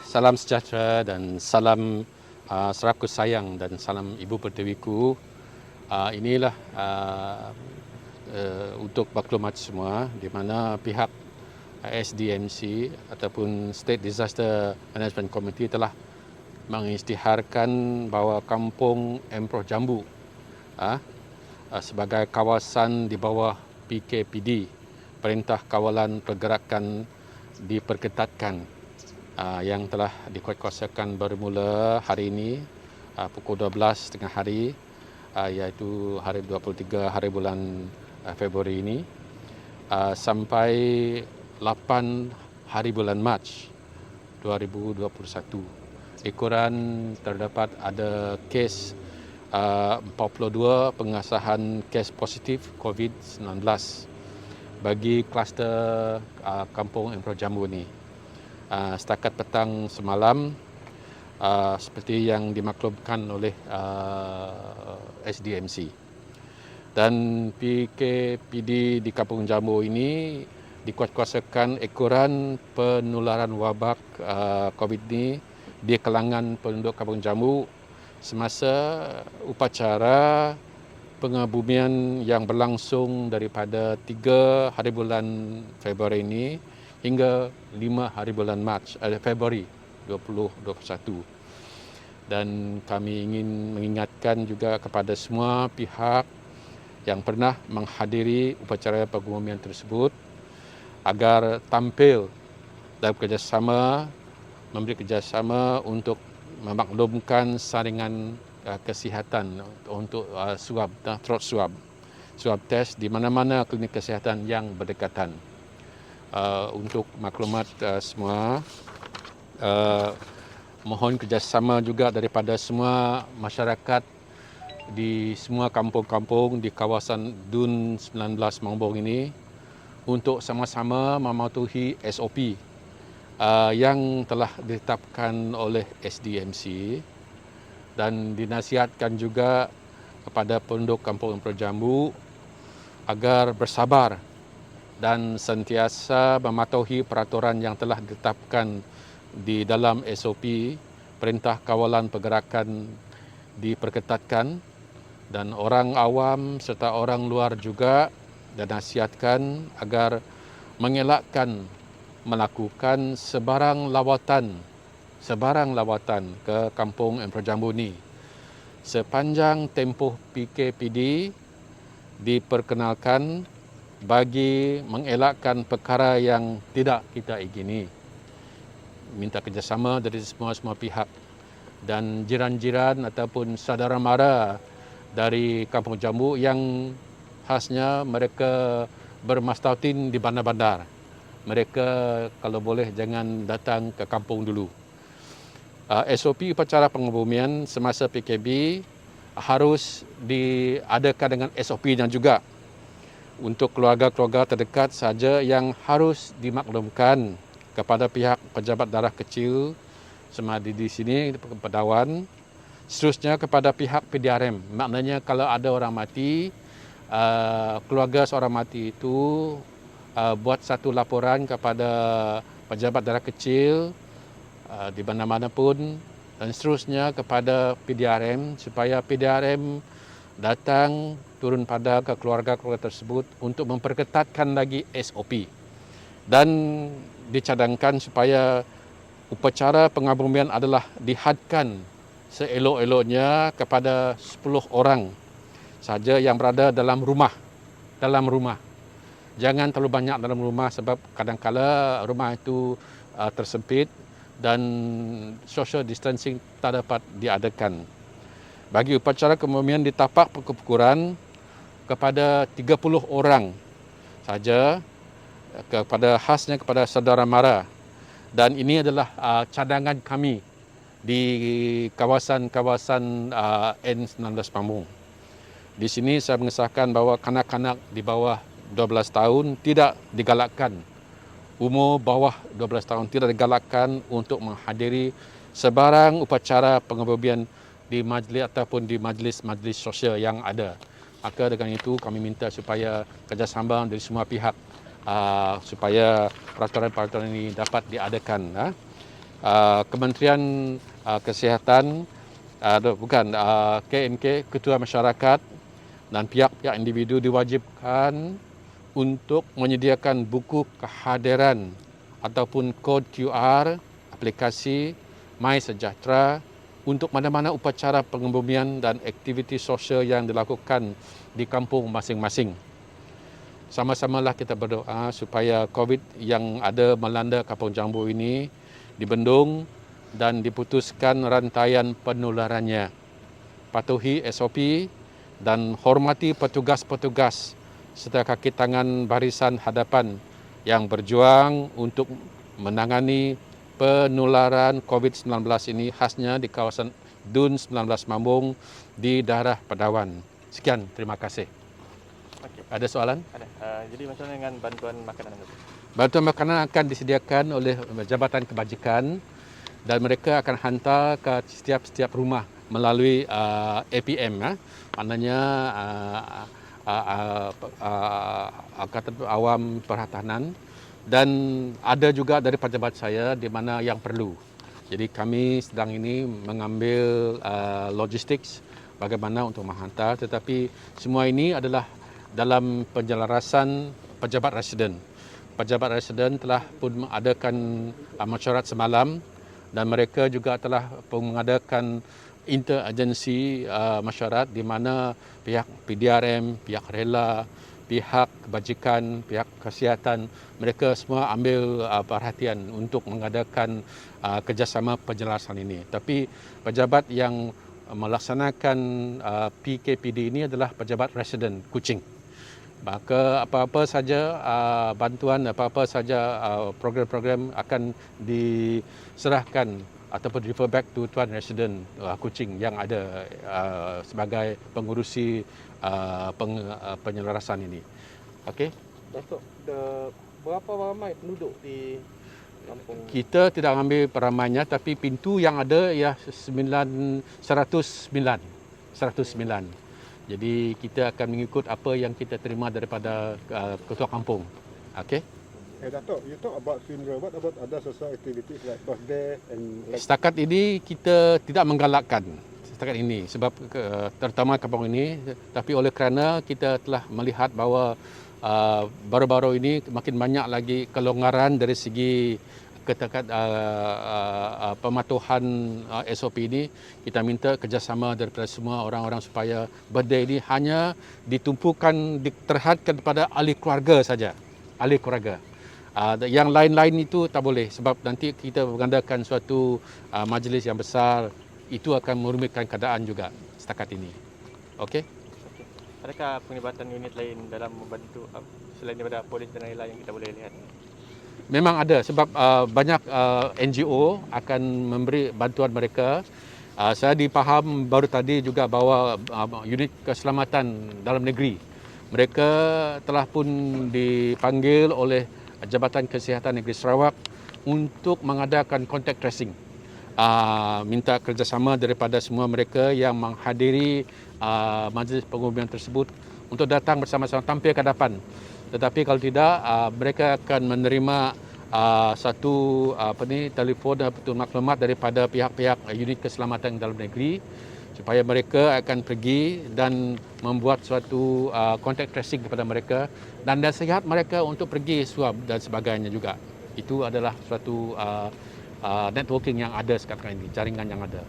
Salam sejahtera dan salam seraku sayang dan salam Ibu Pertiwiku. Inilah untuk maklumat semua di mana pihak SDMC ataupun State Disaster Management Committee telah mengisytiharkan bahawa Kampung Emperoh Jambu sebagai kawasan di bawah PKPD, Perintah Kawalan Pergerakan diperketatkan, yang telah dikuatkuasakan bermula hari ini pukul 12 tengah hari, iaitu hari 23 hari bulan Februari ini, sampai 8 hari bulan Mac 2021. Ekoran terdapat ada kes 42 pengasahan kes positif COVID-19 bagi kluster Kampung Emperoh Jambu ini. Setakat petang semalam, seperti yang dimaklumkan oleh SDMC. Dan PKPD di Kampung Jambu ini dikuatkuasakan ekoran penularan wabak COVID ini di kalangan penduduk Kampung Jambu semasa upacara pengabumian yang berlangsung daripada 3 hari bulan Februari ini hingga 5 hari bulan Februari 2021. Dan kami ingin mengingatkan juga kepada semua pihak yang pernah menghadiri upacara pengabumian tersebut agar tampil dalam kerjasama, memberi kerjasama untuk memaklumkan saringan kesihatan untuk throat swab test di mana-mana klinik kesihatan yang berdekatan. Untuk maklumat semua, mohon kerjasama juga daripada semua masyarakat di semua kampung-kampung di kawasan DUN 19 Mangobong ini untuk sama-sama mematuhi SOP yang telah ditetapkan oleh SDMC, dan dinasihatkan juga kepada penduduk Kampung Emperoh Jambu agar bersabar dan sentiasa mematuhi peraturan yang telah ditetapkan di dalam SOP, Perintah Kawalan Pergerakan diperketatkan, dan orang awam serta orang luar juga dinasihatkan agar mengelakkan melakukan sebarang lawatan ke Kampung Emperoh Jambu ini. Sepanjang tempoh PKPD diperkenalkan bagi mengelakkan perkara yang tidak kita ingini. Minta kerjasama dari semua pihak, dan jiran-jiran ataupun saudara mara dari Kampung Jambu yang khasnya mereka bermastautin di bandar-bandar. Mereka kalau boleh jangan datang ke kampung dulu. SOP upacara pengabumian semasa PKP harus diadakan dengan SOP-nya juga. Untuk keluarga-keluarga terdekat saja yang harus dimaklumkan kepada pihak pejabat darah kecil semadi di sini, Pedawan, seterusnya kepada pihak PDRM. Maknanya kalau ada orang mati, keluarga seorang mati itu buat satu laporan kepada pejabat darah kecil di mana-mana pun, dan seterusnya kepada PDRM supaya PDRM datang turun pada ke keluarga-keluarga tersebut untuk memperketatkan lagi SOP, dan dicadangkan supaya upacara pengabumian adalah dihadkan seelok-eloknya kepada 10 orang saja yang berada dalam rumah. Jangan terlalu banyak dalam rumah sebab kadang-kala rumah itu tersempit dan social distancing tak dapat diadakan. Bagi upacara pengabumian di tapak perkumpulan kepada 30 orang saja, khasnya kepada saudara mara, dan ini adalah cadangan kami di kawasan-kawasan N19 Pamung. Di sini saya mengesahkan bahawa kanak-kanak di bawah 12 tahun tidak digalakkan, umur bawah 12 tahun tidak digalakkan untuk menghadiri sebarang upacara pengabumian di majlis ataupun di majlis-majlis sosial yang ada. Maka dengan itu kami minta supaya kerjasama dari semua pihak supaya peraturan-peraturan ini dapat diadakan. Kementerian Kesihatan, KNK, Ketua Masyarakat dan pihak-pihak individu diwajibkan untuk menyediakan buku kehadiran ataupun kod QR aplikasi MySejahtera untuk mana-mana upacara pengebumian dan aktiviti sosial yang dilakukan di kampung masing-masing. Sama-samalah kita berdoa supaya COVID yang ada melanda Kampung Jambu ini dibendung dan diputuskan rantaian penularannya. Patuhi SOP dan hormati petugas-petugas serta kaki tangan barisan hadapan yang berjuang untuk menangani penularan COVID-19 ini, khasnya di kawasan DUN 19 Mambung di daerah Pedawan. Sekian, terima kasih. Okey. Ada soalan? Ada. Jadi macam mana dengan bantuan makanan itu? Bantuan makanan akan disediakan oleh Jabatan Kebajikan dan mereka akan hantar ke setiap rumah melalui APM, maknanya Angkatan Awam Pertahanan, dan ada juga dari pejabat saya di mana yang perlu. Jadi kami sedang ini mengambil logistik bagaimana untuk menghantar, tetapi semua ini adalah dalam penjelasan pejabat residen. Pejabat residen telah pun mengadakan mesyuarat semalam dan mereka juga telah mengadakan interagensi mesyuarat di mana pihak PDRM, pihak rela, pihak kebajikan, pihak kesihatan, mereka semua ambil perhatian untuk mengadakan kerjasama penjelasan ini. Tapi pejabat yang melaksanakan PKPD ini adalah pejabat residen Kuching. Maka apa-apa saja bantuan, apa-apa saja program-program akan diserahkan ataupun refer back to Tuan Residen Kuching yang ada sebagai pengurusi penyelarasan ini. Okey. Datuk, berapa ramai penduduk di kampung? Kita tidak ambil peramainya, tapi pintu yang ada ya 109. Jadi kita akan mengikut apa yang kita terima daripada ketua kampung. Okey. Datuk, you talk about funeral. What about other social activities like birthday and like... Setakat ini kita tidak menggalakkan setakat ini sebab terutama kampung ini, tapi oleh kerana kita telah melihat bahawa baru-baru ini makin banyak lagi kelonggaran dari segi pematuhan SOP ini, kita minta kerjasama daripada semua orang-orang supaya birthday ini hanya ditumpukan terhadkan kepada ahli keluarga saja, ahli keluarga. Yang lain-lain itu tak boleh sebab nanti kita mengadakan suatu majlis yang besar, itu akan merumitkan keadaan juga setakat ini. Okey? Okey. Adakah penglibatan unit lain dalam membantu selain daripada polis dan lain-lain yang kita boleh lihat? Memang ada sebab banyak NGO akan memberi bantuan mereka. Saya dipaham baru tadi juga bahawa unit keselamatan dalam negeri, mereka telah pun dipanggil oleh Jabatan Kesihatan Negeri Sarawak untuk mengadakan contact tracing. Minta kerjasama daripada semua mereka yang menghadiri majlis pengurusan tersebut untuk datang bersama-sama tampil ke hadapan. Tetapi kalau tidak, mereka akan menerima satu telefon atau maklumat daripada pihak-pihak unit keselamatan dalam negeri supaya mereka akan pergi dan membuat suatu contact tracing kepada mereka dan nasihat mereka untuk pergi swab dan sebagainya juga. Itu adalah suatu networking yang ada sekarang ini, jaringan yang ada.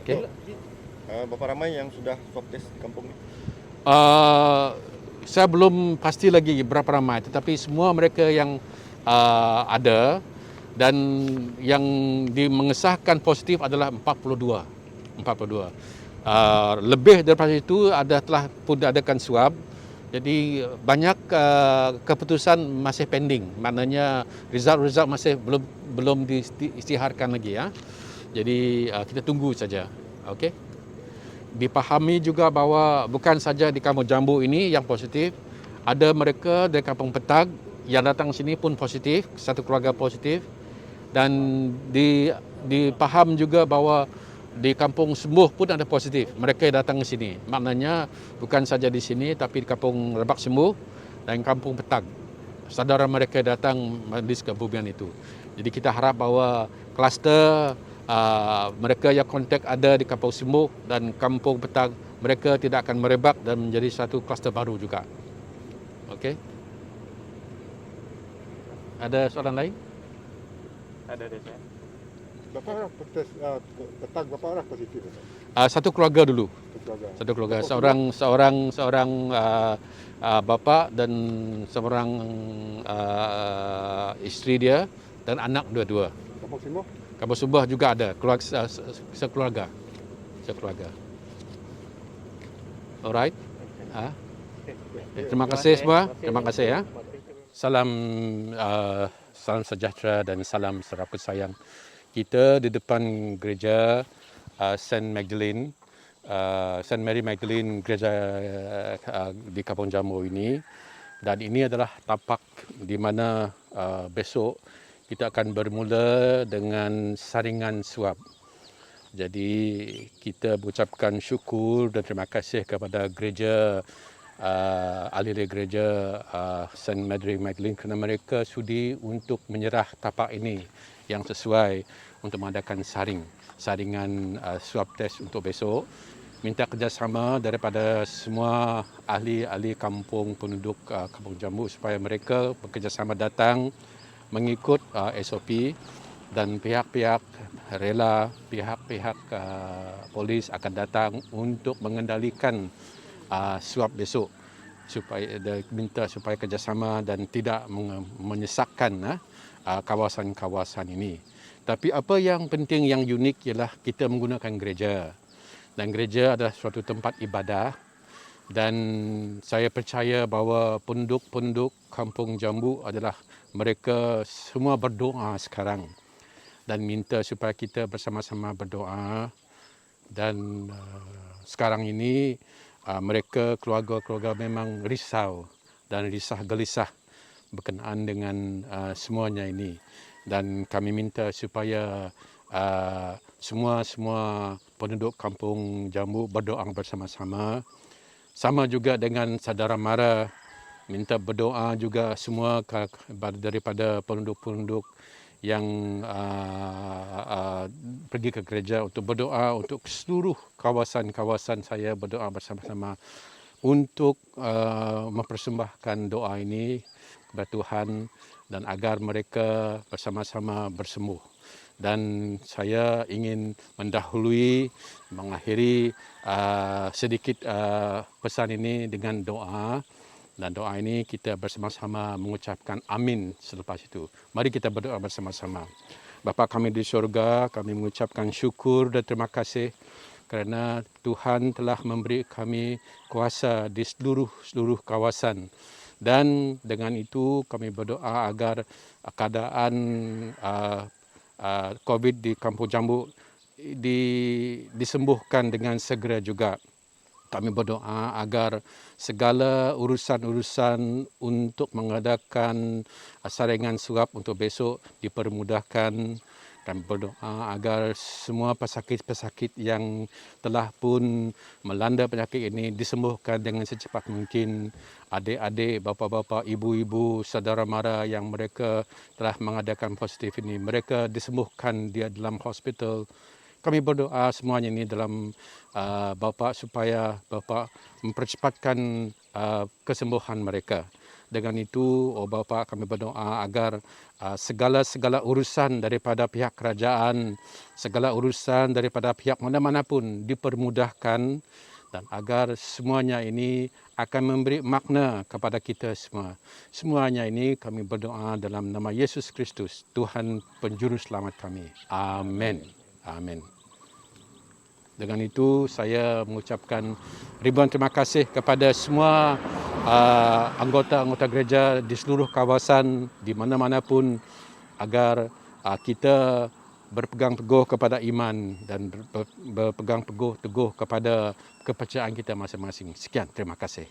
Okey. berapa ramai yang sudah swab test di kampung ini? Saya belum pasti lagi berapa ramai, tetapi semua mereka yang ada dan yang mengesahkan positif adalah 42. Lebih daripada itu telah pun diadakan swab. Jadi banyak keputusan masih pending. Maknanya result masih belum diisytiharkan lagi ya. Jadi kita tunggu saja. Okey. Dipahami juga bahawa bukan saja di Kampung Jambu ini yang positif, ada mereka dari Kampung Petag yang datang sini pun positif, satu keluarga positif, dan dipaham juga bahawa di Kampung Sembuh pun ada positif. Mereka datang ke sini. Maknanya bukan saja di sini tapi di Kampung Rebak Sembuh dan Kampung Petag. Saudara mereka datang majlis kebumian itu. Jadi kita harap bahawa kluster mereka yang kontak ada di Kampung Simuk dan Kampung Petang, mereka tidak akan merebak dan menjadi satu kluster baru juga. Okey. Ada soalan lain? Ada deh saya. Berapa orang petang berapa orang positif? Satu keluarga dulu. Keluarga. Satu keluarga. Kampung Seorang bapa dan seorang isteri dia dan anak dua-dua. Kampung Simuk? Kampung Subah juga ada, sekeluarga. Alright. Terima kasih semua. Terima kasih ya. Salam sejahtera dan salam serapat sayang. Kita di depan gereja Saint Mary Magdalene gereja di Kampung Jambu ini, dan ini adalah tapak di mana besok kita akan bermula dengan saringan suap. Jadi kita mengucapkan syukur dan terima kasih kepada gereja ahli gereja Saint Mary Magdalene kerana mereka sudi untuk menyerah tapak ini yang sesuai untuk mengadakan saringan swab test untuk besok. Minta kerjasama daripada semua ahli kampung penduduk Kampung Jambu supaya mereka bekerjasama datang mengikut SOP, dan pihak-pihak rela, pihak-pihak polis akan datang untuk mengendalikan swab besok, supaya minta supaya kerjasama dan tidak menyesatkan kawasan-kawasan ini. Tapi apa yang penting, yang unik ialah kita menggunakan gereja, dan gereja adalah suatu tempat ibadah, dan saya percaya bahawa penduduk-penduduk Kampung Jambu adalah mereka semua berdoa sekarang, dan minta supaya kita bersama-sama berdoa. Dan sekarang ini mereka keluarga-keluarga memang risau dan risah gelisah berkenaan dengan semuanya ini, dan kami minta supaya semua penduduk Kampung Jambu berdoa bersama-sama. Sama juga dengan saudara mara, minta berdoa juga semua daripada penduduk-penduduk yang pergi ke gereja untuk berdoa untuk seluruh kawasan-kawasan. Saya berdoa bersama-sama untuk mempersembahkan doa ini kepada Tuhan, dan agar mereka bersama-sama bersembuh. Dan saya ingin mengakhiri sedikit pesan ini dengan doa. Dan doa ini kita bersama-sama mengucapkan amin selepas itu. Mari kita berdoa bersama-sama. Bapa kami di syurga, kami mengucapkan syukur dan terima kasih kerana Tuhan telah memberi kami kuasa di seluruh kawasan. Dan dengan itu kami berdoa agar keadaan COVID di Kampung Jambu disembuhkan dengan segera juga. Kami berdoa agar segala urusan-urusan untuk mengadakan saringan swab untuk besok dipermudahkan. Kami berdoa agar semua pesakit-pesakit yang telah pun melanda penyakit ini disembuhkan dengan secepat mungkin. Adik-adik, bapa-bapa, ibu-ibu, saudara mara yang mereka telah mengadakan positif ini, mereka disembuhkan di dalam hospital. Kami berdoa semuanya ini dalam Bapa, supaya Bapa mempercepatkan kesembuhan mereka. Dengan itu, Bapa, kami berdoa agar segala urusan daripada pihak kerajaan, segala urusan daripada pihak mana-mana pun dipermudahkan, dan agar semuanya ini akan memberi makna kepada kita semua. Semuanya ini kami berdoa dalam nama Yesus Kristus, Tuhan Penjuru Selamat kami. Amin. Amin. Dengan itu saya mengucapkan ribuan terima kasih kepada semua anggota-anggota gereja di seluruh kawasan di mana-mana pun, agar kita berpegang teguh kepada iman dan berpegang teguh kepada kepercayaan kita masing-masing. Sekian, terima kasih.